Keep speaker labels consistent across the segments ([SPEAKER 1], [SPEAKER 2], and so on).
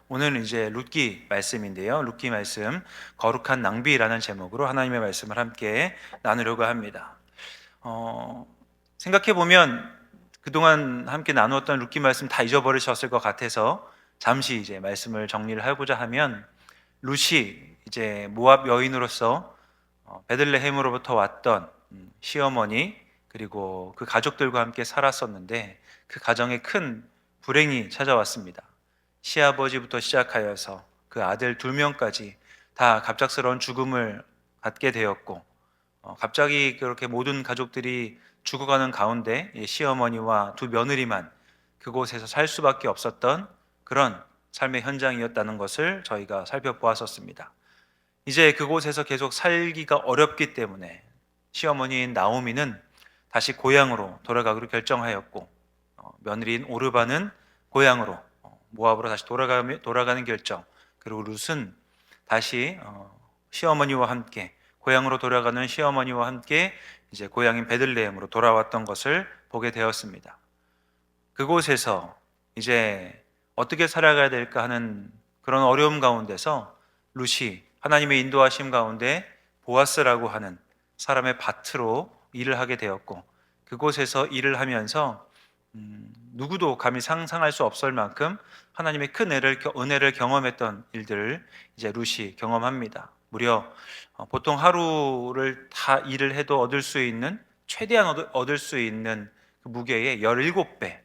[SPEAKER 1] 오늘은 이제 룻기 말씀인데요. 룻기 말씀 거룩한 낭비라는 제목으로 하나님의 말씀을 함께 나누려고 합니다. 생각해 보면 그동안 함께 나누었던 룻기 말씀 다 잊어버리셨을 것 같아서 잠시 이제 말씀을 정리를 하고자 하면, 룻이 이제 모압 여인으로서 베들레헴으로부터 왔던 시어머니, 그리고 그 가족들과 함께 살았었는데 그 가정에 큰 불행이 찾아왔습니다. 시아버지부터 시작하여서 그 아들 2명까지 다 갑작스러운 죽음을 갖게 되었고, 갑자기 그렇게 모든 가족들이 죽어가는 가운데 시어머니와 2며느리만 그곳에서 살 수밖에 없었던 그런 삶의 현장이었다는 것을 저희가 살펴보았었습니다. 이제 그곳에서 계속 살기가 어렵기 때문에 시어머니인 나오미는 다시 고향으로 돌아가기로 결정하였고, 며느리인 오르바는 고향으로 모압으로 다시 돌아가는 결정, 그리고 룻은 다시 시어머니와 함께 고향으로 돌아가는 시어머니와 함께 이제 고향인 베들레헴으로 돌아왔던 것을 보게 되었습니다. 그곳에서 이제 어떻게 살아가야 될까 하는 그런 어려움 가운데서 룻이 하나님의 인도하심 가운데 보아스라고 하는 사람의 밭으로 일을 하게 되었고, 그곳에서 일을 하면서 누구도 감히 상상할 수 없을 만큼 하나님의 큰 은혜를 경험했던 일들을 이제 룻이 경험합니다. 무려 보통 하루를 다 일을 해도 얻을 수 있는, 최대한 얻을 수 있는 그 무게의 17배,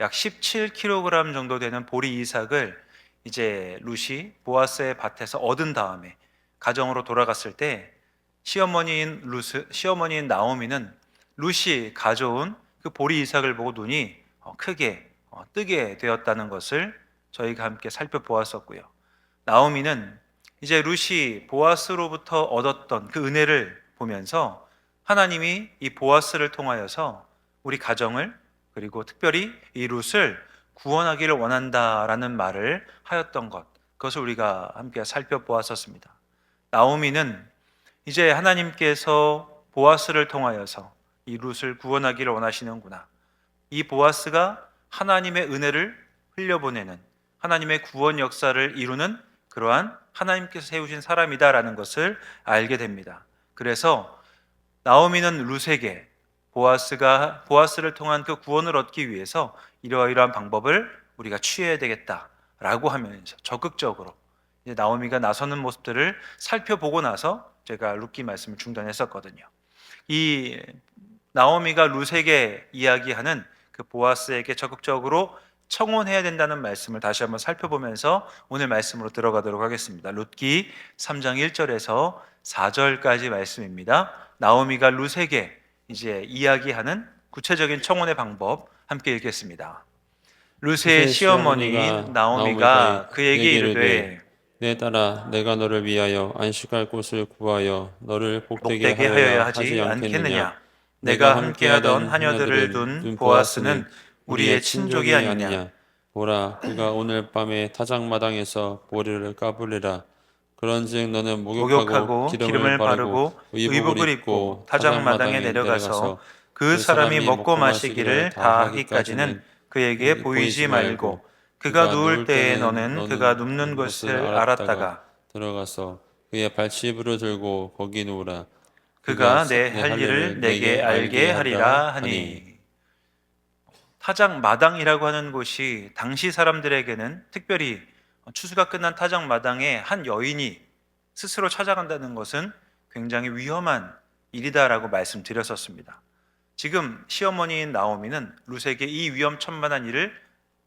[SPEAKER 1] 약 17kg 정도 되는 보리 이삭을 이제 룻이 보아스의 밭에서 얻은 다음에 가정으로 돌아갔을 때, 시어머니인 나오미는 룻이 가져온 그 보리 이삭을 보고 눈이 크게 뜨게 되었다는 것을 저희가 함께 살펴보았었고요. 나오미는 이제 룻이 보아스로부터 얻었던 그 은혜를 보면서 하나님이 이 보아스를 통하여서 우리 가정을, 그리고 특별히 이 룻을 구원하기를 원한다라는 말을 하였던 것, 그것을 우리가 함께 살펴보았었습니다. 나오미는 이제 하나님께서 보아스를 통하여서 이 룻을 구원하기를 원하시는구나, 이 보아스가 하나님의 은혜를 흘려보내는, 하나님의 구원 역사를 이루는 그러한 하나님께서 세우신 사람이다라는 것을 알게 됩니다. 그래서 나오미는 룻에게 보아스를 통한 그 구원을 얻기 위해서 이러이러한 방법을 우리가 취해야 되겠다라고 하면서 적극적으로 이제 나오미가 나서는 모습들을 살펴보고 나서 제가 룻기 말씀을 중단했었거든요. 이 나오미가 룻에게 이야기하는 그 보아스에게 적극적으로 청혼해야 된다는 말씀을 다시 한번 살펴보면서 오늘 말씀으로 들어가도록 하겠습니다. 룻기 3장 1절에서 4절까지 말씀입니다. 나오미가 룻에게 이제 이야기하는 구체적인 청혼의 방법 함께 읽겠습니다. 룻의
[SPEAKER 2] 롯의
[SPEAKER 1] 시어머니인
[SPEAKER 2] 시어머니가
[SPEAKER 1] 나오미가 그에게
[SPEAKER 2] 그에게
[SPEAKER 1] 이르되,
[SPEAKER 2] 이르되 내 딸아 내가 너를 위하여 안식할 곳을 구하여 너를 복되게
[SPEAKER 1] 복되게 하여야
[SPEAKER 2] 하여야 하지
[SPEAKER 1] 하지
[SPEAKER 2] 않겠느냐.
[SPEAKER 1] 않겠느냐? 내가
[SPEAKER 2] 내가
[SPEAKER 1] 함께하던
[SPEAKER 2] 함께하던
[SPEAKER 1] 하녀들을
[SPEAKER 2] 하녀들을
[SPEAKER 1] 둔
[SPEAKER 2] 둔
[SPEAKER 1] 보아스는
[SPEAKER 2] 보아스는
[SPEAKER 1] 우리의
[SPEAKER 2] 우리의
[SPEAKER 1] 친족이
[SPEAKER 2] 친족이
[SPEAKER 1] 아니냐?
[SPEAKER 2] 아니냐. 보라 그가 오늘 밤에 타작마당에서 보리를 까불리라. 그런즉 너는 목욕하고
[SPEAKER 1] 목욕하고
[SPEAKER 2] 기름을
[SPEAKER 1] 기름을
[SPEAKER 2] 바르고
[SPEAKER 1] 바르고
[SPEAKER 2] 의복을
[SPEAKER 1] 의복을 입고
[SPEAKER 2] 입고
[SPEAKER 1] 타작마당에
[SPEAKER 2] 타작마당에
[SPEAKER 1] 내려가서
[SPEAKER 2] 내려가서
[SPEAKER 1] 그
[SPEAKER 2] 그
[SPEAKER 1] 사람이
[SPEAKER 2] 사람이
[SPEAKER 1] 먹고
[SPEAKER 2] 먹고 마시기를
[SPEAKER 1] 마시기를
[SPEAKER 2] 다
[SPEAKER 1] 다 하기까지는
[SPEAKER 2] 하기까지는
[SPEAKER 1] 그에게
[SPEAKER 2] 그에게
[SPEAKER 1] 보이지
[SPEAKER 2] 보이지
[SPEAKER 1] 말고,
[SPEAKER 2] 말고
[SPEAKER 1] 그가
[SPEAKER 2] 그가
[SPEAKER 1] 누울
[SPEAKER 2] 누울
[SPEAKER 1] 때에
[SPEAKER 2] 때는
[SPEAKER 1] 너는 그가
[SPEAKER 2] 너는
[SPEAKER 1] 눕는
[SPEAKER 2] 것을
[SPEAKER 1] 곳을
[SPEAKER 2] 알았다가
[SPEAKER 1] 알았다가
[SPEAKER 2] 들어가서 그의 발치부를 들고 거기 누우라. 그가
[SPEAKER 1] 그가 내
[SPEAKER 2] 내
[SPEAKER 1] 할
[SPEAKER 2] 할
[SPEAKER 1] 일을
[SPEAKER 2] 일을
[SPEAKER 1] 내게
[SPEAKER 2] 내게
[SPEAKER 1] 알게
[SPEAKER 2] 알게 하리라
[SPEAKER 1] 하리라
[SPEAKER 2] 하니.
[SPEAKER 1] 하니. 타작마당이라고 하는 곳이 당시 사람들에게는, 특별히 추수가 끝난 타작마당에 한 여인이 스스로 찾아간다는 것은 굉장히 위험한 일이다라고 말씀드렸었습니다. 지금 시어머니인 나오미는 룻에게 이 위험천만한 일을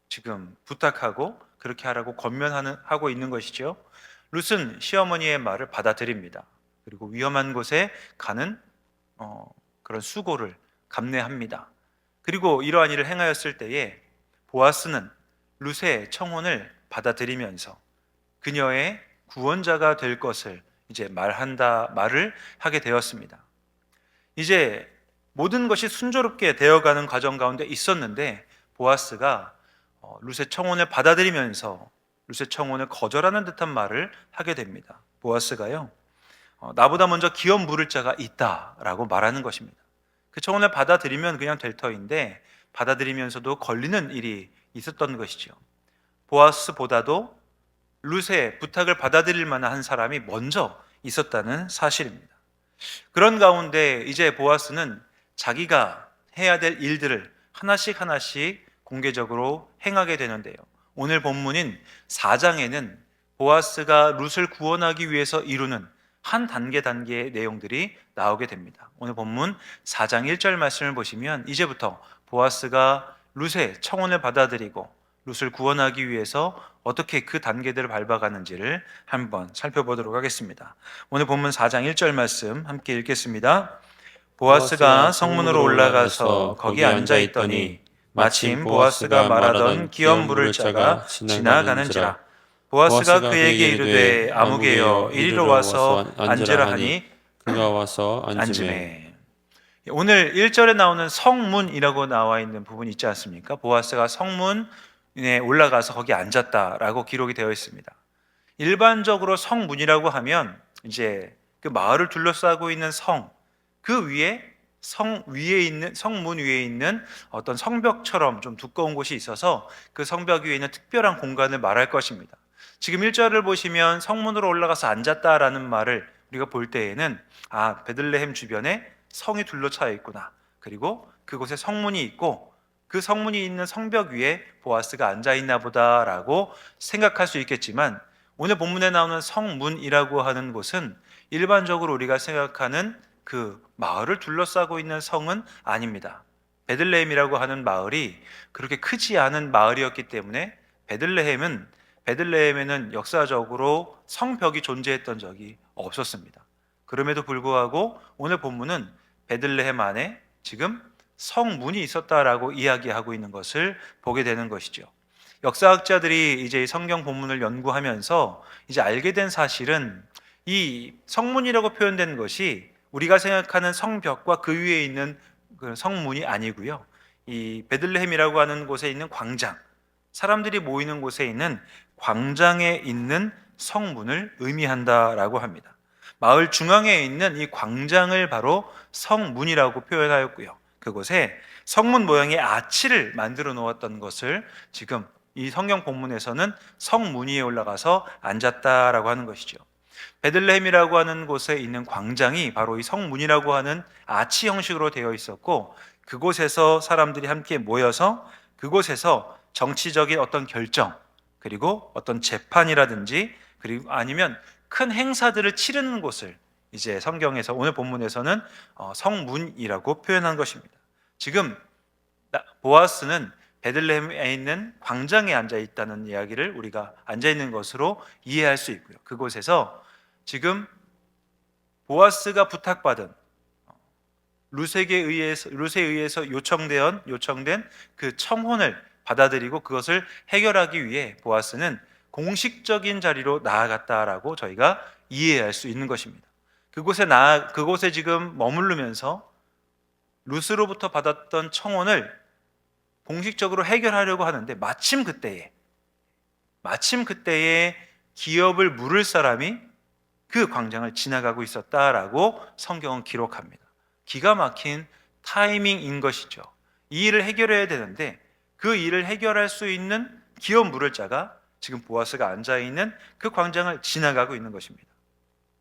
[SPEAKER 1] 지금 부탁하고 그렇게 하라고 권면하고 있는 것이죠. 룻은 시어머니의 말을 받아들입니다. 그리고 위험한 곳에 가는 그런 수고를 감내합니다. 그리고 이러한 일을 행하였을 때에 보아스는 룻의 청혼을 받아들이면서 그녀의 구원자가 될 것을 이제 말을 하게 되었습니다. 이제 모든 것이 순조롭게 되어가는 과정 가운데 있었는데, 보아스가 룻의 청혼을 받아들이면서 룻의 청혼을 거절하는 듯한 말을 하게 됩니다. 보아스가요, 나보다 먼저 기업 물을 자가 있다라고 말하는 것입니다. 그 청혼을 받아들이면 그냥 될 터인데 받아들이면서도 걸리는 일이 있었던 것이죠. 보아스보다도 룻의 부탁을 받아들일 만한 한 사람이 먼저 있었다는 사실입니다. 그런 가운데 이제 보아스는 자기가 해야 될 일들을 하나씩 하나씩 공개적으로 행하게 되는데요. 오늘 본문인 4장에는 보아스가 룻을 구원하기 위해서 이루는 한 단계의 내용들이 나오게 됩니다. 오늘 본문 4장 1절 말씀을 보시면 이제부터 보아스가 룻의 청혼을 받아들이고 룻을 구원하기 위해서 어떻게 그 단계들을 밟아가는지를 한번 살펴보도록 하겠습니다. 오늘 본문 4장 1절 말씀 함께 읽겠습니다. 보아스가 성문으로 올라가서 거기 앉아 있더니 마침 보아스가 말하던 기업 물을 자가 지나가는지라. 보아스가 그에게 이르되 아무개여 이리로 와서 앉으라 하니
[SPEAKER 2] 그가 와서 앉음에
[SPEAKER 1] 앉음에. 오늘 1절에 나오는 성문이라고 나와 있는 부분이 있지 않습니까? 보아스가 성문에 올라가서 거기 앉았다라고 기록이 되어 있습니다. 일반적으로 성문이라고 하면 이제 그 마을을 둘러싸고 있는 성, 그 위에 성문 위에 있는 어떤 성벽처럼 좀 두꺼운 곳이 있어서 그 성벽 위에 있는 특별한 공간을 말할 것입니다. 지금 1절을 보시면 성문으로 올라가서 앉았다라는 말을 우리가 볼 때에는 베들레헴 주변에 성이 둘러싸여 있구나. 그리고 그곳에 성문이 있고 그 성문이 있는 성벽 위에 보아스가 앉아 있나 보다라고 생각할 수 있겠지만 오늘 본문에 나오는 성문이라고 하는 곳은 일반적으로 우리가 생각하는 그 마을을 둘러싸고 있는 성은 아닙니다. 베들레헴이라고 하는 마을이 그렇게 크지 않은 마을이었기 때문에 베들레헴에는 역사적으로 성벽이 존재했던 적이 없었습니다. 그럼에도 불구하고 오늘 본문은 베들레헴 안에 지금 성문이 있었다라고 이야기하고 있는 것을 보게 되는 것이죠. 역사학자들이 이제 성경 본문을 연구하면서 이제 알게 된 사실은 이 성문이라고 표현된 것이 우리가 생각하는 성벽과 그 위에 있는 그 성문이 아니고요. 이 베들레헴이라고 하는 곳에 있는 광장, 사람들이 모이는 곳에 있는 광장에 있는 성문을 의미한다라고 합니다. 마을 중앙에 있는 이 광장을 바로 성문이라고 표현하였고요. 그곳에 성문 모양의 아치를 만들어 놓았던 것을 지금 이 성경 본문에서는 성문 위에 올라가서 앉았다라고 하는 것이죠. 베들레헴이라고 하는 곳에 있는 광장이 바로 이 성문이라고 하는 아치 형식으로 되어 있었고 그곳에서 사람들이 함께 모여서 그곳에서 정치적인 어떤 결정 그리고 어떤 재판이라든지 그리고 아니면 큰 행사들을 치르는 곳을 이제 성경에서 오늘 본문에서는 성문이라고 표현한 것입니다. 지금 보아스는 베들레헴에 있는 광장에 앉아 있다는 이야기를 우리가 앉아 있는 것으로 이해할 수 있고요. 그곳에서 지금 보아스가 부탁받은 룻에 의해서 요청된 그 청혼을 받아들이고 그것을 해결하기 위해 보아스는 공식적인 자리로 나아갔다라고 저희가 이해할 수 있는 것입니다. 그곳에 지금 머무르면서 룻으로부터 받았던 청혼을 공식적으로 해결하려고 하는데 마침 그때에 기업을 물을 사람이 그 광장을 지나가고 있었다라고 성경은 기록합니다. 기가 막힌 타이밍인 것이죠. 이 일을 해결해야 되는데 그 일을 해결할 수 있는 기업 물을 자가 지금 보아스가 앉아있는 그 광장을 지나가고 있는 것입니다.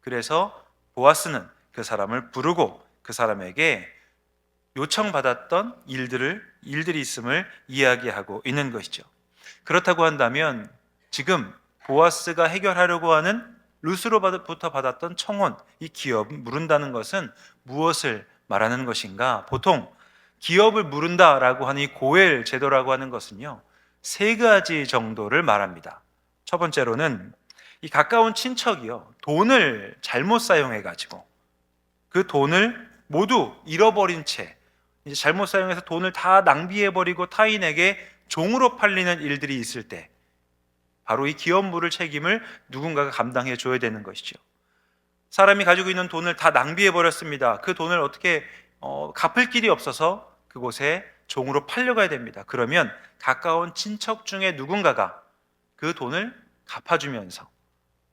[SPEAKER 1] 그래서 보아스는 그 사람을 부르고 그 사람에게 요청받았던 일들이 있음을 이야기하고 있는 것이죠. 그렇다고 한다면 지금 보아스가 해결하려고 하는 룻으로부터 받았던 청혼, 이 기업 물은다는 것은 무엇을 말하는 것인가? 보통 기업을 물은다라고 하는 이 고엘 제도라고 하는 것은요, 세 가지 정도를 말합니다. 첫 번째로는 이 가까운 친척이요, 돈을 잘못 사용해가지고 그 돈을 모두 잃어버린 채 이제 잘못 사용해서 돈을 다 낭비해버리고 타인에게 종으로 팔리는 일들이 있을 때 바로 이 기업 물을 책임을 누군가가 감당해 줘야 되는 것이죠. 사람이 가지고 있는 돈을 다 낭비해 버렸습니다. 그 돈을 어떻게 갚을 길이 없어서 그곳에 종으로 팔려가야 됩니다. 그러면 가까운 친척 중에 누군가가 그 돈을 갚아주면서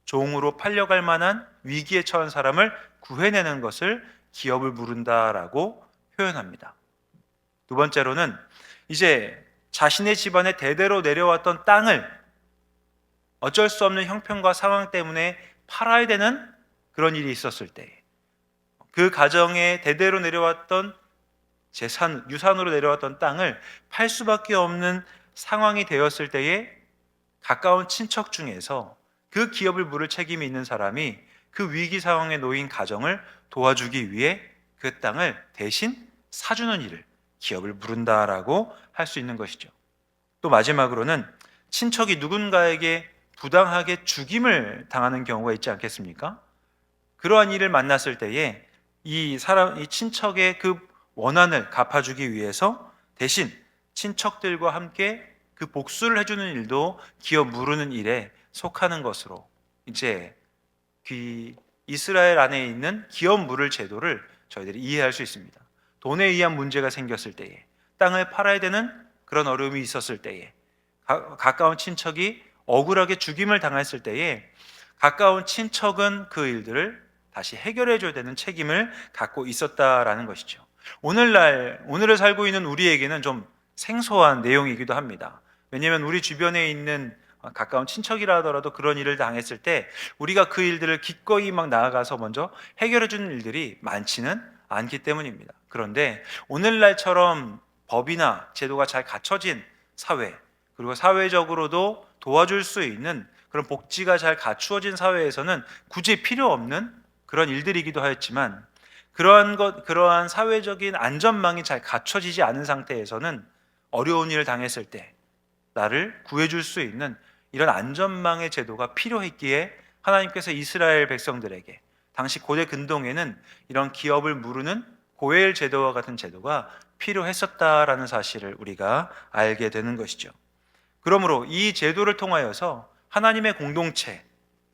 [SPEAKER 1] 종으로 팔려갈 만한 위기에 처한 사람을 구해내는 것을 기업을 물은다라고 표현합니다. 두 번째로는 이제 자신의 집안에 대대로 내려왔던 땅을 어쩔 수 없는 형편과 상황 때문에 팔아야 되는 그런 일이 있었을 때, 그 가정에 대대로 내려왔던 재산, 유산으로 내려왔던 땅을 팔 수밖에 없는 상황이 되었을 때에 가까운 친척 중에서 그 기업을 물을 책임이 있는 사람이 그 위기 상황에 놓인 가정을 도와주기 위해 그 땅을 대신 사주는 일을 기업을 부른다라고 할 수 있는 것이죠. 또 마지막으로는 친척이 누군가에게 부당하게 죽임을 당하는 경우가 있지 않겠습니까? 그러한 일을 만났을 때에 이 친척의 그 원한을 갚아주기 위해서 대신 친척들과 함께 그 복수를 해주는 일도 기업 무르는 일에 속하는 것으로 이제 이스라엘 안에 있는 기업 물을 제도를 저희들이 이해할 수 있습니다. 돈에 의한 문제가 생겼을 때에, 땅을 팔아야 되는 그런 어려움이 있었을 때에, 가까운 친척이 억울하게 죽임을 당했을 때에 가까운 친척은 그 일들을 다시 해결해 줘야 되는 책임을 갖고 있었다라는 것이죠. 오늘을 살고 있는 우리에게는 좀 생소한 내용이기도 합니다. 왜냐하면 우리 주변에 있는 가까운 친척이라 하더라도 그런 일을 당했을 때 우리가 그 일들을 기꺼이 막 나아가서 먼저 해결해 주는 일들이 많지는 않기 때문입니다. 그런데 오늘날처럼 법이나 제도가 잘 갖춰진 사회, 그리고 사회적으로도 도와줄 수 있는 그런 복지가 잘 갖추어진 사회에서는 굳이 필요 없는 그런 일들이기도 하였지만, 그러한 사회적인 안전망이 잘 갖춰지지 않은 상태에서는 어려운 일을 당했을 때 나를 구해줄 수 있는 이런 안전망의 제도가 필요했기에 하나님께서 이스라엘 백성들에게 당시 고대 근동에는 이런 기업을 무르는 고엘 제도와 같은 제도가 필요했었다라는 사실을 우리가 알게 되는 것이죠. 그러므로 이 제도를 통하여서 하나님의 공동체,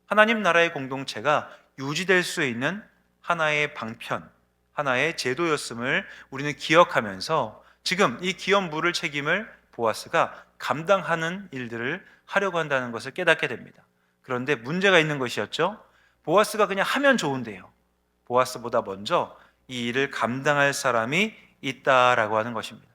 [SPEAKER 1] 하나님 나라의 공동체가 유지될 수 있는 하나의 방편, 하나의 제도였음을 우리는 기억하면서 지금 이 기업 물을 책임을 보아스가 감당하는 일들을 하려고 한다는 것을 깨닫게 됩니다. 그런데 문제가 있는 것이었죠. 보아스가 그냥 하면 좋은데요, 보아스보다 먼저 이 일을 감당할 사람이 있다라고 하는 것입니다.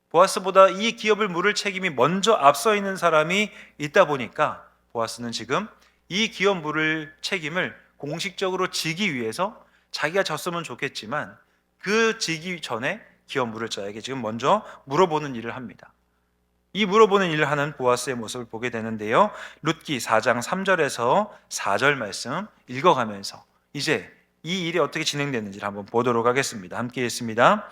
[SPEAKER 1] 보아스보다 이 기업을 물을 책임이 먼저 앞서 있는 사람이 있다 보니까 보아스는 지금 이 기업 물을 책임을 공식적으로 지기 위해서 자기가 졌으면 좋겠지만 그 지기 전에 기업 물을 자에게 지금 먼저 물어보는 일을 합니다. 이 물어보는 일을 하는 보아스의 모습을 보게 되는데요, 룻기 4장 3절에서 4절 말씀 읽어가면서 이제 이 일이 어떻게 진행되는지를 한번 보도록 하겠습니다. 함께 읽습니다.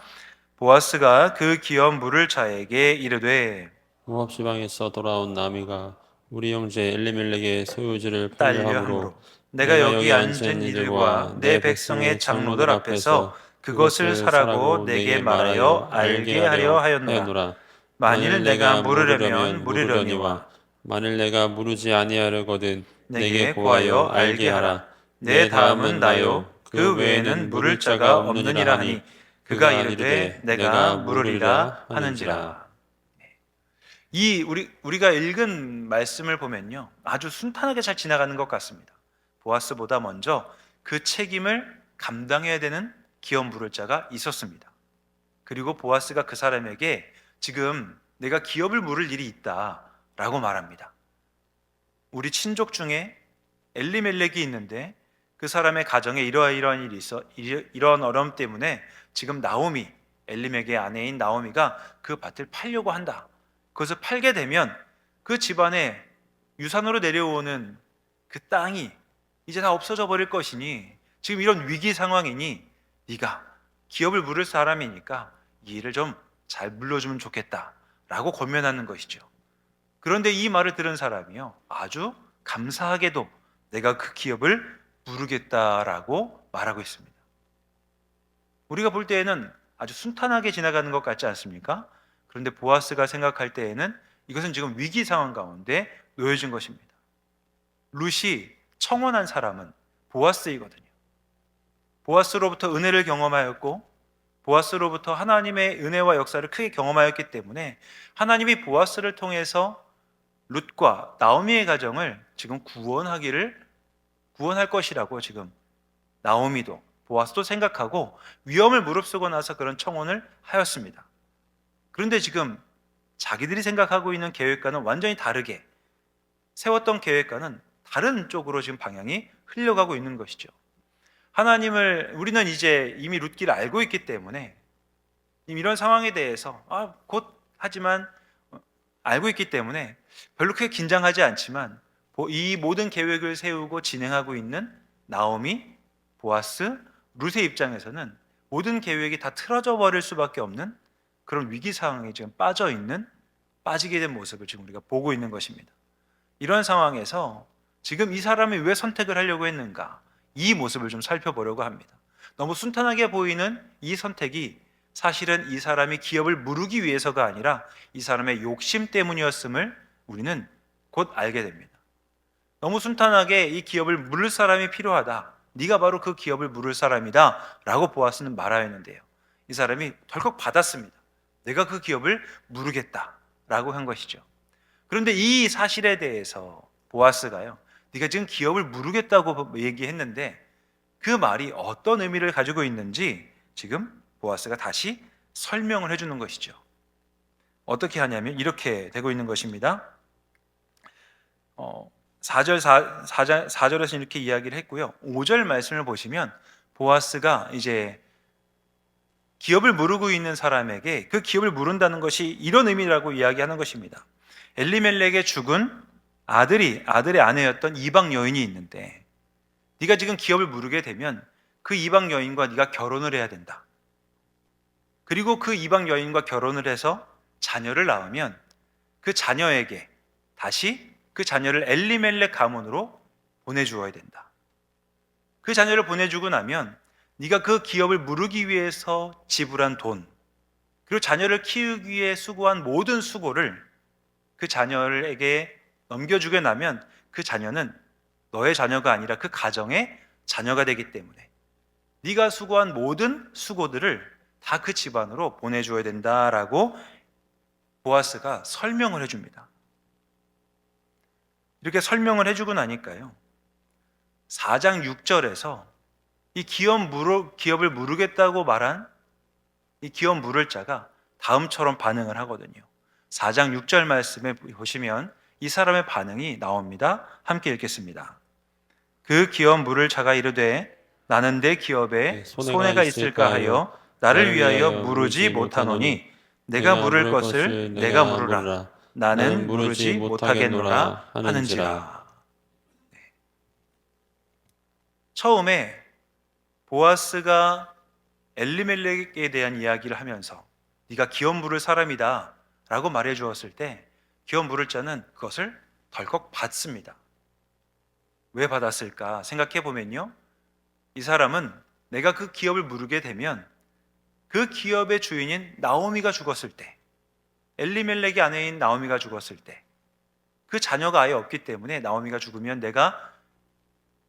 [SPEAKER 1] 보아스가 그 기업 물을 자에게 이르되
[SPEAKER 2] 모압 지방에서 돌아온 나미가 우리 형제 엘리멜렉의 소유지를
[SPEAKER 1] 딸려
[SPEAKER 2] 팔려
[SPEAKER 1] 함으로
[SPEAKER 2] 함으로
[SPEAKER 1] 내가 여기 앉은 이들과 내 백성의 장로들 앞에서 그것을 사라고 내게 말하여 알게 하려 하였노라. 만일 내가 물으려면 물으려니와
[SPEAKER 2] 만일 내가 물으지 아니하려거든
[SPEAKER 1] 내게 구하여 알게 하라. 내 다음은 나요 그 외에는 물을 자가 없느니라 하니 그가 이르되 내가 물으리라 하는지라. 우리가 읽은 말씀을 보면요, 아주 순탄하게 잘 지나가는 것 같습니다. 보아스보다 먼저 그 책임을 감당해야 되는 기업 물을 자가 있었습니다. 그리고 보아스가 그 사람에게 지금 내가 기업을 물을 일이 있다라고 말합니다. 우리 친족 중에 엘리멜렉이 있는데 그 사람의 가정에 이러한 일이 있어, 이런 어려움 때문에 지금 나오미, 엘리멜렉의 아내인 나오미가 그 밭을 팔려고 한다. 그것을 팔게 되면 그 집안에 유산으로 내려오는 그 땅이 이제 다 없어져 버릴 것이니 지금 이런 위기 상황이니 네가 기업을 물을 사람이니까 이 일을 좀 잘 물려주면 좋겠다 라고 권면하는 것이죠. 그런데 이 말을 들은 사람이요, 아주 감사하게도 내가 그 기업을 물으겠다라고 말하고 있습니다. 우리가 볼 때에는 아주 순탄하게 지나가는 것 같지 않습니까? 그런데 보아스가 생각할 때에는 이것은 지금 위기 상황 가운데 놓여진 것입니다. 룻이 청혼한 사람은 보아스이거든요. 보아스로부터 은혜를 경험하였고 보아스로부터 하나님의 은혜와 역사를 크게 경험하였기 때문에 하나님이 보아스를 통해서 룻과 나오미의 가정을 지금 구원할 것이라고 지금 나오미도 보아스도 생각하고 위험을 무릅쓰고 나서 그런 청혼을 하였습니다. 그런데 지금 자기들이 생각하고 있는 계획과는 완전히 다르게 세웠던 계획과는 다른 쪽으로 지금 방향이 흘러가고 있는 것이죠. 하나님을 우리는 이제 이미 룻기를 알고 있기 때문에 이미 이런 상황에 대해서 곧 하지만 알고 있기 때문에 별로 크게 긴장하지 않지만 이 모든 계획을 세우고 진행하고 있는 나오미, 보아스, 룻의 입장에서는 모든 계획이 다 틀어져 버릴 수밖에 없는 그런 위기 상황에 지금 빠지게 된 모습을 지금 우리가 보고 있는 것입니다. 이런 상황에서 지금 이 사람이 왜 선택을 하려고 했는가, 이 모습을 좀 살펴보려고 합니다. 너무 순탄하게 보이는 이 선택이 사실은 이 사람이 기업을 무르기 위해서가 아니라 이 사람의 욕심 때문이었음을 우리는 곧 알게 됩니다. 너무 순탄하게 이 기업을 물을 사람이 필요하다, 네가 바로 그 기업을 물을 사람이다 라고 보아스는 말하였는데요, 이 사람이 덜컥 받았습니다. 내가 그 기업을 무르겠다 라고 한 것이죠. 그런데 이 사실에 대해서 보아스가요, 네가 지금 기업을 무르겠다고 얘기했는데 그 말이 어떤 의미를 가지고 있는지 지금 보아스가 다시 설명을 해주는 것이죠. 어떻게 하냐면 이렇게 되고 있는 것입니다. 4절에서 이렇게 이야기를 했고요. 5절 말씀을 보시면 보아스가 이제 기업을 무르고 있는 사람에게 그 기업을 무른다는 것이 이런 의미라고 이야기하는 것입니다. 엘리멜렉의 죽은 아들의 아내였던 이방 여인이 있는데 네가 지금 기업을 무르게 되면 그 이방 여인과 네가 결혼을 해야 된다. 그리고 그 이방 여인과 결혼을 해서 자녀를 낳으면 그 자녀에게 다시 그 자녀를 엘리멜렉 가문으로 보내주어야 된다. 그 자녀를 보내주고 나면 네가 그 기업을 무르기 위해서 지불한 돈, 그리고 자녀를 키우기 위해 수고한 모든 수고를 그 자녀에게 넘겨주게 나면 그 자녀는 너의 자녀가 아니라 그 가정의 자녀가 되기 때문에 네가 수고한 모든 수고들을 다 그 집안으로 보내줘야 된다라고 보아스가 설명을 해줍니다. 이렇게 설명을 해주고 나니까요, 4장 6절에서 이 기업을 무르겠다고 말한 이 기업 무를 자가 다음처럼 반응을 하거든요. 4장 6절 말씀에 보시면 이 사람의 반응이 나옵니다. 함께 읽겠습니다. 그 기업 물을 자가 이르되 나는 내 기업에 손해가 있을까 하여 나를 위하여 무르지 못하노니 내가 물을 것을 내가 무르라. 나는 무르지 못하겠노라 하는지라. 처음에 보아스가 엘리멜렉에 대한 이야기를 하면서 네가 기업 물을 사람이다 라고 말해 주었을 때 기업 물을 자는 그것을 덜컥 받습니다. 왜 받았을까 생각해 보면요, 이 사람은 내가 그 기업을 무르게 되면 그 기업의 주인인 나오미가 죽었을 때, 엘리멜렉의 아내인 나오미가 죽었을 때, 그 자녀가 아예 없기 때문에 나오미가 죽으면 내가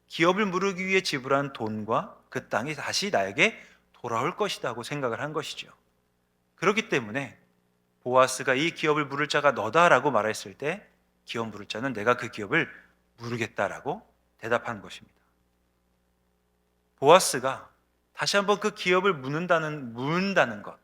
[SPEAKER 1] 기업을 무르기 위해 지불한 돈과 그 땅이 다시 나에게 돌아올 것이라고 생각을 한 것이죠. 그렇기 때문에 보아스가 이 기업을 무를 자가 너다라고 말했을 때 기업 무를 자는 내가 그 기업을 무르겠다라고 대답한 것입니다. 보아스가 다시 한번 그 기업을 무는다는 것,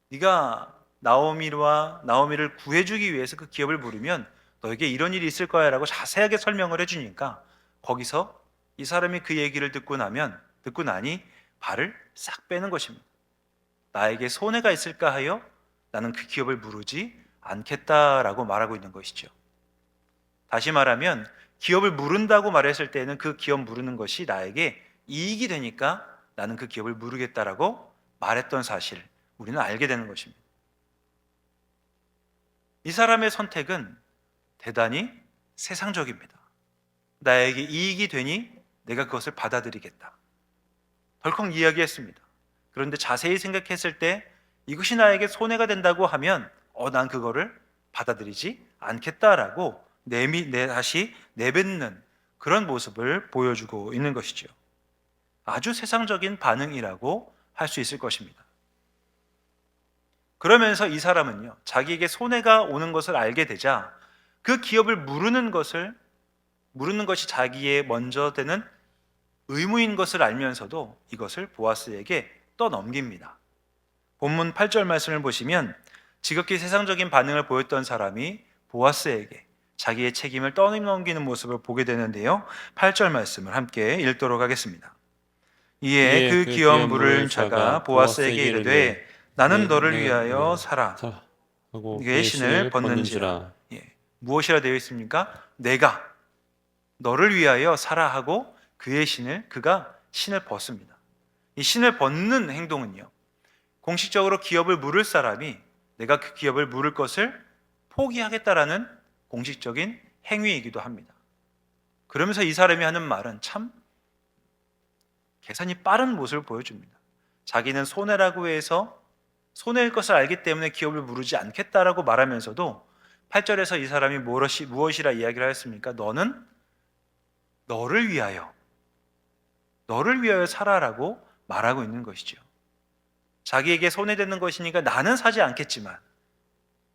[SPEAKER 1] 네가 나오미를 구해주기 위해서 그 기업을 무르면 너에게 이런 일이 있을 거야 라고 자세하게 설명을 해주니까 거기서 이 사람이 그 얘기를 듣고 나니 발을 싹 빼는 것입니다. 나에게 손해가 있을까 하여 나는 그 기업을 무르지 않겠다라고 말하고 있는 것이죠. 다시 말하면 기업을 무른다고 말했을 때는 그 기업 무르는 것이 나에게 이익이 되니까 나는 그 기업을 무르겠다라고 말했던 사실, 우리는 알게 되는 것입니다. 이 사람의 선택은 대단히 세상적입니다. 나에게 이익이 되니 내가 그것을 받아들이겠다, 덜컥 이야기했습니다. 그런데 자세히 생각했을 때 이것이 나에게 손해가 된다고 하면 난 그거를 받아들이지 않겠다라고 다시 내뱉는 그런 모습을 보여주고 있는 것이죠. 아주 세상적인 반응이라고 할 수 있을 것입니다. 그러면서 이 사람은요, 자기에게 손해가 오는 것을 알게 되자 그 기업을 무르는 것이 자기의 먼저 되는 의무인 것을 알면서도 이것을 보아스에게 떠넘깁니다. 본문 8절 말씀을 보시면 지극히 세상적인 반응을 보였던 사람이 보아스에게 자기의 책임을 떠넘기는 모습을 보게 되는데요. 8절 말씀을 함께 읽도록 하겠습니다. 이에 그 귀염 부를 자가 보아스에게 이르되 나는 너를 위하여 살아
[SPEAKER 2] 하고
[SPEAKER 1] 그의 신을 벗는지라. 예. 무엇이라 되어 있습니까? 내가 너를 위하여 살아 하고 그가 신을 벗습니다. 이 신을 벗는 행동은요, 공식적으로 기업을 물을 사람이 내가 그 기업을 물을 것을 포기하겠다라는 공식적인 행위이기도 합니다. 그러면서 이 사람이 하는 말은 참 계산이 빠른 모습을 보여줍니다. 자기는 손해라고 해서 손해일 것을 알기 때문에 기업을 무르지 않겠다라고 말하면서도 8절에서 이 사람이 무엇이라 이야기를 하였습니까? 너는 너를 위하여 살아라고 말하고 있는 것이죠. 자기에게 손해되는 것이니까 나는 사지 않겠지만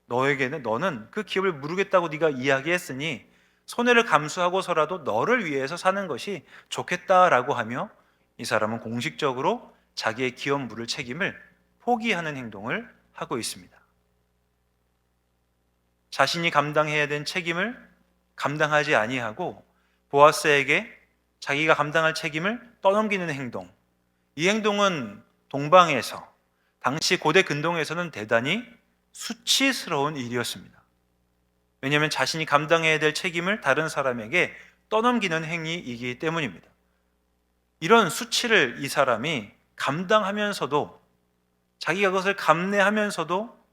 [SPEAKER 1] 너는 그 기업을 무르겠다고 네가 이야기했으니 손해를 감수하고서라도 너를 위해서 사는 것이 좋겠다라고 하며 이 사람은 공식적으로 자기의 기업 물을 책임을 포기하는 행동을 하고 있습니다. 자신이 감당해야 된 책임을 감당하지 아니하고 보아스에게 자기가 감당할 책임을 떠넘기는 행동, 이 행동은 동방에서 당시 고대 근동에서는 대단히 수치스러운 일이었습니다. 왜냐하면 자신이 감당해야 될 책임을 다른 사람에게 떠넘기는 행위이기 때문입니다. 이런 수치를 이 사람이 감당하면서도 자기가 그것을 감내하면서도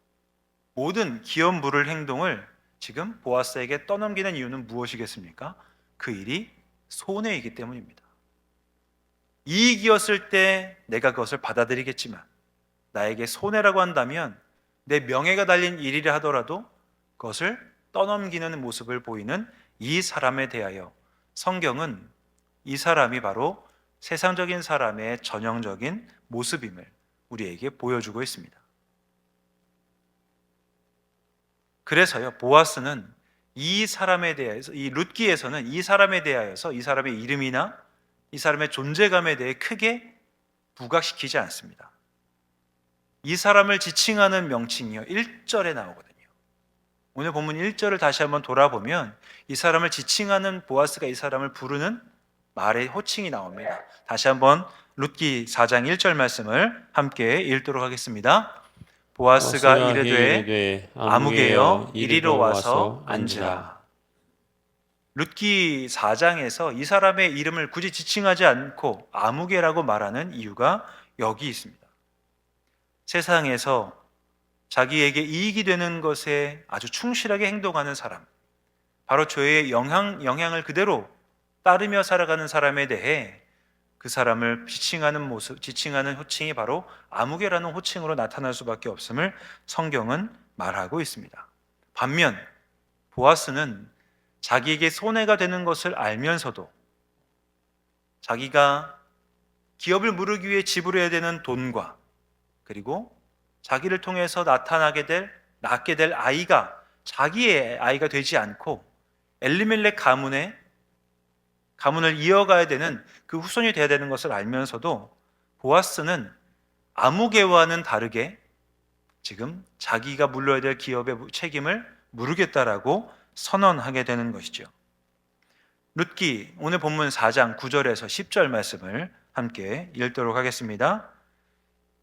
[SPEAKER 1] 모든 기업 물을 행동을 지금 보아스에게 떠넘기는 이유는 무엇이겠습니까? 그 일이 손해이기 때문입니다. 이익이었을 때 내가 그것을 받아들이겠지만 나에게 손해라고 한다면 내 명예가 달린 일이라 하더라도 그것을 떠넘기는 모습을 보이는 이 사람에 대하여 성경은 이 사람이 바로 세상적인 사람의 전형적인 모습임을 우리에게 보여주고 있습니다. 그래서요, 보아스는 이 사람에 대해서, 이 룻기에서는 이 사람에 대하여서 이 사람의 이름이나 이 사람의 존재감에 대해 크게 부각시키지 않습니다. 이 사람을 지칭하는 명칭이요 1절에 나오거든요. 오늘 본문 1절을 다시 한번 돌아보면 이 사람을 지칭하는 보아스가 이 사람을 부르는 말의 호칭이 나옵니다. 다시 한번 룻기 4장 1절 말씀을 함께 읽도록 하겠습니다. 보아스가 이르되 아무개여 이리로 와서 앉으라. 룻기 4장에서 이 사람의 이름을 굳이 지칭하지 않고 아무개라고 말하는 이유가 여기 있습니다. 세상에서 자기에게 이익이 되는 것에 아주 충실하게 행동하는 사람, 바로 죄의 영향을 그대로 따르며 살아가는 사람에 대해 그 사람을 지칭하는 호칭이 바로 아무개라는 호칭으로 나타날 수밖에 없음을 성경은 말하고 있습니다. 반면 보아스는 자기에게 손해가 되는 것을 알면서도 자기가 기업을 무르기 위해 지불해야 되는 돈과 그리고 자기를 통해서 낳게 될 아이가 자기의 아이가 되지 않고 엘리멜렉 가문을 이어가야 되는 그 후손이 되어야 되는 것을 알면서도 보아스는 아무개와는 다르게 지금 자기가 물러야 될 기업의 책임을 물으겠다라고 선언하게 되는 것이죠. 룻기 오늘 본문 4장 9절에서 10절 말씀을 함께 읽도록 하겠습니다.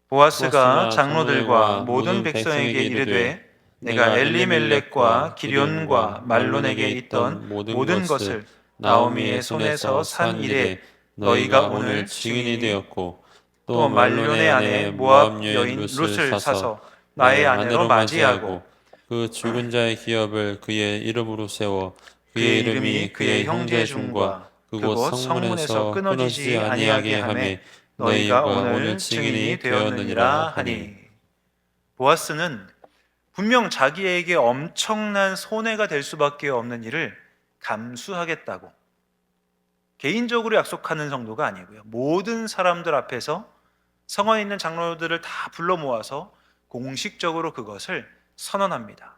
[SPEAKER 1] 보아스가 장로들과 모든 백성에게 이르되 내가 엘리멜렉과 기럨과 말론에게 있던 모든 것을 나오미의 손에서 산 이래 너희가 오늘 증인이 되었고 또 말론의 아내 모압 여인 룻을 사서 나의 아내로 맞이하고
[SPEAKER 2] 그 죽은 자의 기업을 그의 이름으로 세워 그의 이름이 그의 형제 중과 그곳 성문에서 끊어지지 아니하게 하매 너희가 오늘 증인이 되었느니라 하니.
[SPEAKER 1] 보아스는 분명 자기에게 엄청난 손해가 될 수밖에 없는 일을 감수하겠다고 개인적으로 약속하는 정도가 아니고요, 모든 사람들 앞에서 성원에 있는 장로들을 다 불러 모아서 공식적으로 그것을 선언합니다.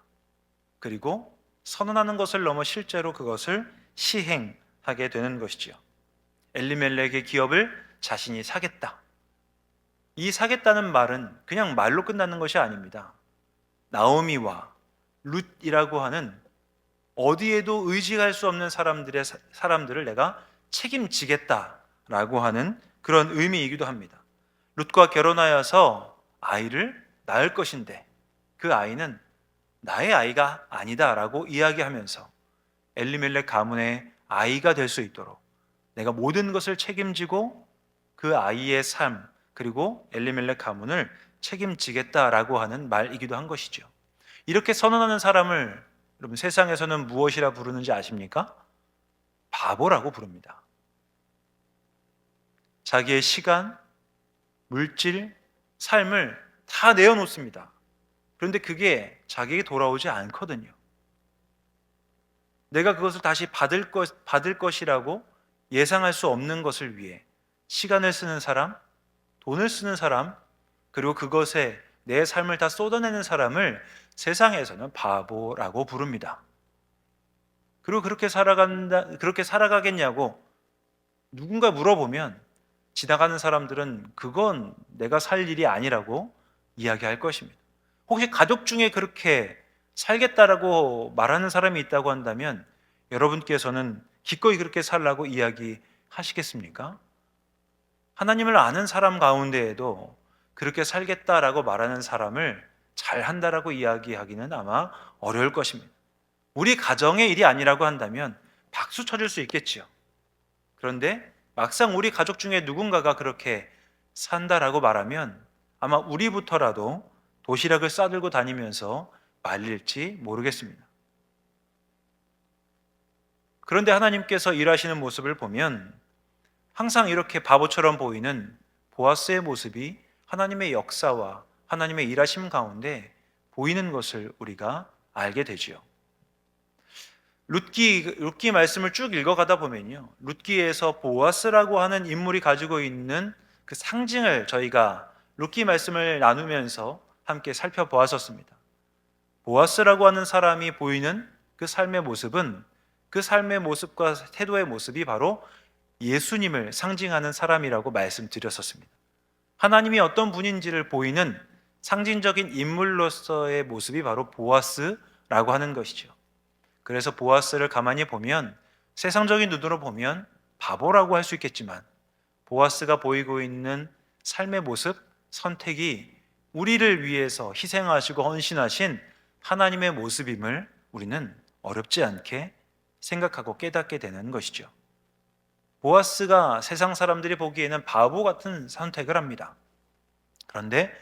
[SPEAKER 1] 그리고 선언하는 것을 넘어 실제로 그것을 시행하게 되는 것이지요. 엘리멜렉의 기업을 자신이 사겠다. 이 사겠다는 말은 그냥 말로 끝나는 것이 아닙니다. 나오미와 룻이라고 하는 어디에도 의지할 수 없는 사람들을 내가 책임지겠다라고 하는 그런 의미이기도 합니다. 룻과 결혼하여서 아이를 낳을 것인데 그 아이는 나의 아이가 아니다라고 이야기하면서 엘리멜렉 가문의 아이가 될 수 있도록 내가 모든 것을 책임지고 그 아이의 삶 그리고 엘리멜렉 가문을 책임지겠다라고 하는 말이기도 한 것이죠. 이렇게 선언하는 사람을 여러분 세상에서는 무엇이라 부르는지 아십니까? 바보라고 부릅니다. 자기의 시간, 물질, 삶을 다 내어놓습니다. 그런데 그게 자기에게 돌아오지 않거든요. 내가 그것을 다시 받을 것이라고 예상할 수 없는 것을 위해 시간을 쓰는 사람, 돈을 쓰는 사람, 그리고 그것에 내 삶을 다 쏟아내는 사람을 세상에서는 바보라고 부릅니다. 그리고 그렇게 살아가겠냐고 누군가 물어보면 지나가는 사람들은 그건 내가 살 일이 아니라고 이야기할 것입니다. 혹시 가족 중에 그렇게 살겠다라고 말하는 사람이 있다고 한다면 여러분께서는 기꺼이 그렇게 살라고 이야기하시겠습니까? 하나님을 아는 사람 가운데에도 그렇게 살겠다라고 말하는 사람을 잘 한다라고 이야기하기는 아마 어려울 것입니다. 우리 가정의 일이 아니라고 한다면 박수 쳐줄 수 있겠지요. 그런데 막상 우리 가족 중에 누군가가 그렇게 산다라고 말하면 아마 우리부터라도 도시락을 싸들고 다니면서 말릴지 모르겠습니다. 그런데 하나님께서 일하시는 모습을 보면 항상 이렇게 바보처럼 보이는 보아스의 모습이 하나님의 역사와 하나님의 일하심 가운데 보이는 것을 우리가 알게 되지요. 룻기 말씀을 쭉 읽어가다 보면요, 룻기에서 보아스라고 하는 인물이 가지고 있는 그 상징을 저희가 룻기 말씀을 나누면서 함께 살펴보았었습니다. 보아스라고 하는 사람이 보이는 그 삶의 모습은 그 삶의 모습과 태도의 모습이 바로 예수님을 상징하는 사람이라고 말씀드렸었습니다. 하나님이 어떤 분인지를 보이는 상징적인 인물로서의 모습이 바로 보아스라고 하는 것이죠. 그래서 보아스를 가만히 보면 세상적인 눈으로 보면 바보라고 할 수 있겠지만 보아스가 보이고 있는 삶의 모습, 선택이 우리를 위해서 희생하시고 헌신하신 하나님의 모습임을 우리는 어렵지 않게 생각하고 깨닫게 되는 것이죠. 보아스가 세상 사람들이 보기에는 바보 같은 선택을 합니다. 그런데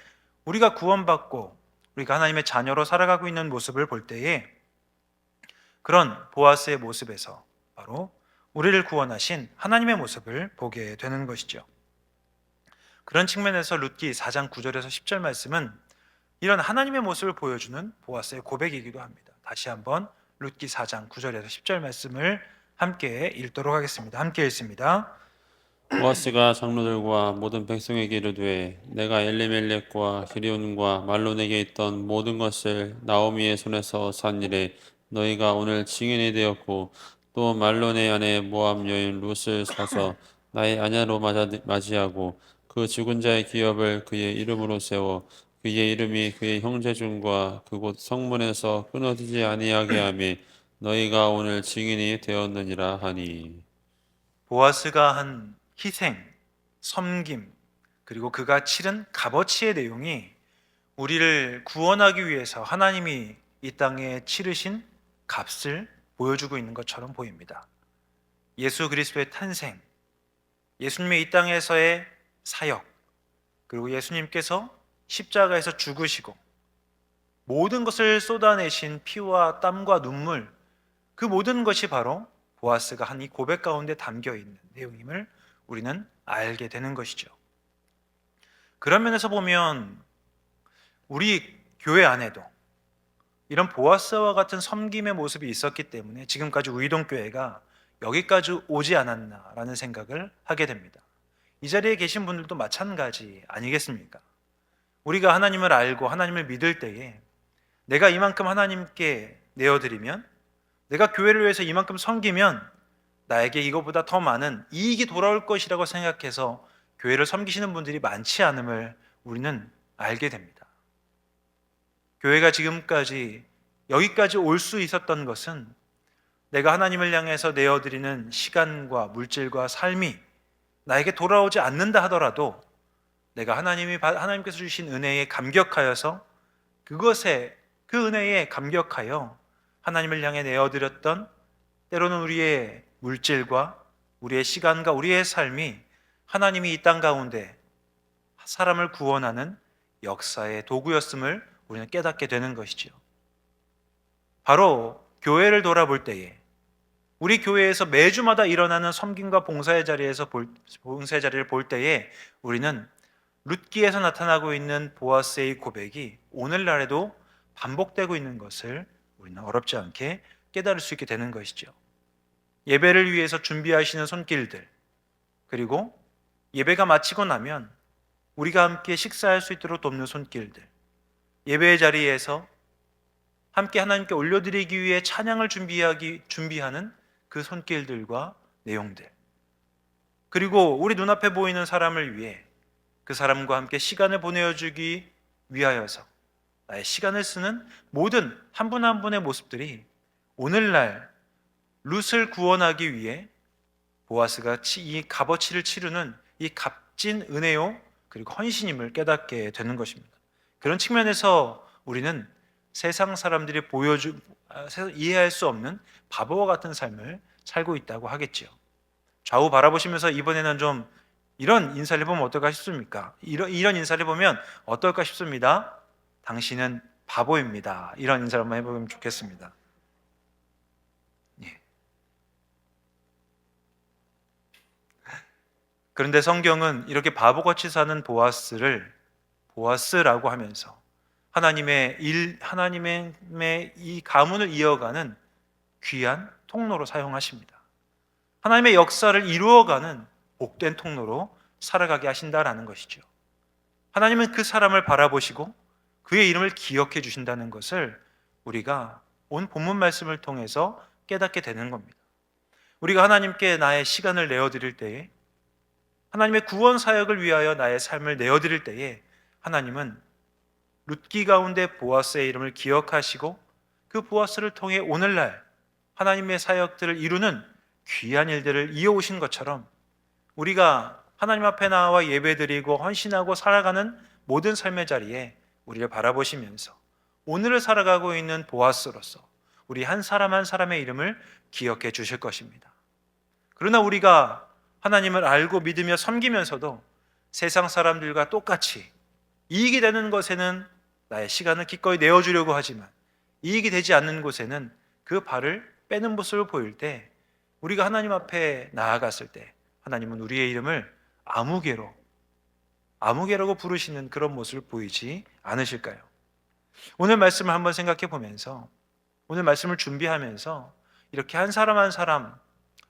[SPEAKER 1] 우리가 구원받고 우리가 하나님의 자녀로 살아가고 있는 모습을 볼 때에 그런 보아스의 모습에서 바로 우리를 구원하신 하나님의 모습을 보게 되는 것이죠. 그런 측면에서 룻기 4장 9절에서 10절 말씀은 이런 하나님의 모습을 보여주는 보아스의 고백이기도 합니다. 다시 한번 룻기 4장 9절에서 10절 말씀을 함께 읽도록 하겠습니다. 함께 읽습니다.
[SPEAKER 2] 보아스가 장로들과 모든 백성에게 이르되 내가 엘리멜렉과 기리온과 말론에게 있던 모든 것을 나오미의 손에서 산 일에 너희가 오늘 증인이 되었고 또 말론의 아내 모압 여인 룻을 사서 나의 아내로 맞이하고 그 죽은 자의 기업을 그의 이름으로 세워 그의 이름이 그의 형제중과 그곳 성문에서 끊어지지 아니하게 하며 너희가 오늘 증인이 되었느니라 하니.
[SPEAKER 1] 보아스가 한 희생, 섬김, 그리고 그가 치른 값어치의 내용이 우리를 구원하기 위해서 하나님이 이 땅에 치르신 값을 보여주고 있는 것처럼 보입니다. 예수 그리스도의 탄생, 예수님의 이 땅에서의 사역, 그리고 예수님께서 십자가에서 죽으시고 모든 것을 쏟아내신 피와 땀과 눈물, 그 모든 것이 바로 보아스가 한 이 고백 가운데 담겨 있는 내용임을 우리는 알게 되는 것이죠. 그런 면에서 보면 우리 교회 안에도 이런 보아스와 같은 섬김의 모습이 있었기 때문에 지금까지 우이동교회가 여기까지 오지 않았나라는 생각을 하게 됩니다. 이 자리에 계신 분들도 마찬가지 아니겠습니까? 우리가 하나님을 알고 하나님을 믿을 때에 내가 이만큼 하나님께 내어드리면, 내가 교회를 위해서 이만큼 섬기면 나에게 이것보다 더 많은 이익이 돌아올 것이라고 생각해서 교회를 섬기시는 분들이 많지 않음을 우리는 알게 됩니다. 교회가 지금까지 여기까지 올 수 있었던 것은 내가 하나님을 향해서 내어드리는 시간과 물질과 삶이 나에게 돌아오지 않는다 하더라도 내가 하나님께서 주신 은혜에 감격하여서 그 은혜에 감격하여 하나님을 향해 내어드렸던 때로는 우리의 물질과 우리의 시간과 우리의 삶이 하나님이 이 땅 가운데 사람을 구원하는 역사의 도구였음을 우리는 깨닫게 되는 것이지요. 바로 교회를 돌아볼 때에 우리 교회에서 매주마다 일어나는 섬김과 봉사의 자리를 볼 때에 우리는 룻기에서 나타나고 있는 보아스의 고백이 오늘날에도 반복되고 있는 것을 우리는 어렵지 않게 깨달을 수 있게 되는 것이죠. 예배를 위해서 준비하시는 손길들, 그리고 예배가 마치고 나면 우리가 함께 식사할 수 있도록 돕는 손길들, 예배의 자리에서 함께 하나님께 올려드리기 위해 찬양을 준비하는 그 손길들과 내용들, 그리고 우리 눈앞에 보이는 사람을 위해 그 사람과 함께 시간을 보내어주기 위하여서 나의 시간을 쓰는 모든 한 분 한 분의 모습들이 오늘날 룻을 구원하기 위해 보아스가 이 값어치를 치르는 이 값진 은혜요 그리고 헌신임을 깨닫게 되는 것입니다. 그런 측면에서 우리는 세상 사람들이 이해할 수 없는 바보와 같은 삶을 살고 있다고 하겠지요. 좌우 바라보시면서 이번에는 좀 이런 인사를 해보면 어떨까 싶습니까? 이런 인사를 해보면 어떨까 싶습니다. 당신은 바보입니다. 이런 인사를 한번 해보면 좋겠습니다. 예. 그런데 성경은 이렇게 바보같이 사는 보아스라고 하면서 하나님의 이 가문을 이어가는 귀한 통로로 사용하십니다. 하나님의 역사를 이루어가는 복된 통로로 살아가게 하신다라는 것이죠. 하나님은 그 사람을 바라보시고 그의 이름을 기억해 주신다는 것을 우리가 온 본문 말씀을 통해서 깨닫게 되는 겁니다. 우리가 하나님께 나의 시간을 내어드릴 때에, 하나님의 구원 사역을 위하여 나의 삶을 내어드릴 때에 하나님은 룻기 가운데 보아스의 이름을 기억하시고 그 보아스를 통해 오늘날 하나님의 사역들을 이루는 귀한 일들을 이어오신 것처럼 우리가 하나님 앞에 나와 예배드리고 헌신하고 살아가는 모든 삶의 자리에 우리를 바라보시면서 오늘을 살아가고 있는 보아스로서 우리 한 사람 한 사람의 이름을 기억해 주실 것입니다. 그러나 우리가 하나님을 알고 믿으며 섬기면서도 세상 사람들과 똑같이 이익이 되는 것에는 나의 시간을 기꺼이 내어주려고 하지만 이익이 되지 않는 곳에는 그 발을 빼는 모습을 보일 때 우리가 하나님 앞에 나아갔을 때 하나님은 우리의 이름을 아무개라고 부르시는 그런 모습을 보이지 않으실까요? 오늘 말씀을 한번 생각해 보면서, 오늘 말씀을 준비하면서 이렇게 한 사람 한 사람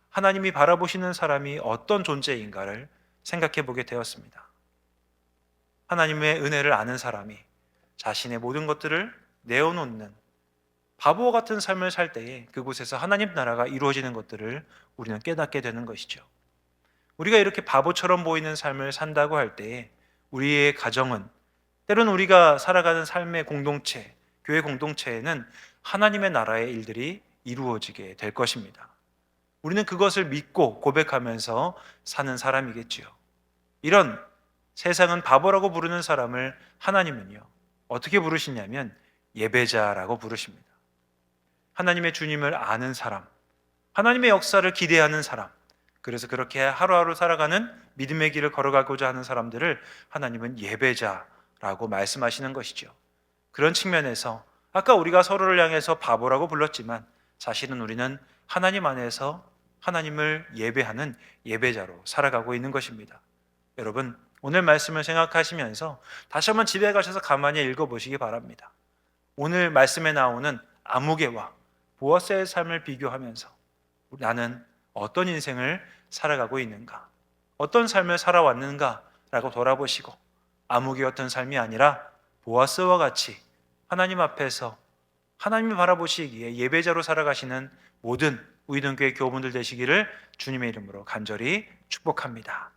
[SPEAKER 1] 하나님이 바라보시는 사람이 어떤 존재인가를 생각해 보게 되었습니다. 하나님의 은혜를 아는 사람이 자신의 모든 것들을 내어놓는 바보 같은 삶을 살 때에 그곳에서 하나님 나라가 이루어지는 것들을 우리는 깨닫게 되는 것이죠. 우리가 이렇게 바보처럼 보이는 삶을 산다고 할 때에 우리의 가정은, 때로는 우리가 살아가는 삶의 공동체, 교회 공동체에는 하나님의 나라의 일들이 이루어지게 될 것입니다. 우리는 그것을 믿고 고백하면서 사는 사람이겠지요. 이런 세상은 바보라고 부르는 사람을 하나님은요, 어떻게 부르시냐면 예배자라고 부르십니다. 하나님의 주님을 아는 사람, 하나님의 역사를 기대하는 사람, 그래서 그렇게 하루하루 살아가는 믿음의 길을 걸어가고자 하는 사람들을 하나님은 예배자라고 말씀하시는 것이죠. 그런 측면에서 아까 우리가 서로를 향해서 바보라고 불렀지만 사실은 우리는 하나님 안에서 하나님을 예배하는 예배자로 살아가고 있는 것입니다. 여러분, 오늘 말씀을 생각하시면서 다시 한번 집에 가셔서 가만히 읽어보시기 바랍니다. 오늘 말씀에 나오는 아무개와 보아스의 삶을 비교하면서 나는 어떤 인생을 살아가고 있는가, 어떤 삶을 살아왔는가 라고 돌아보시고 아무개였던 삶이 아니라 보아스와 같이 하나님 앞에서 하나님이 바라보시기에 예배자로 살아가시는 모든 우이동교회 교우분들 되시기를 주님의 이름으로 간절히 축복합니다.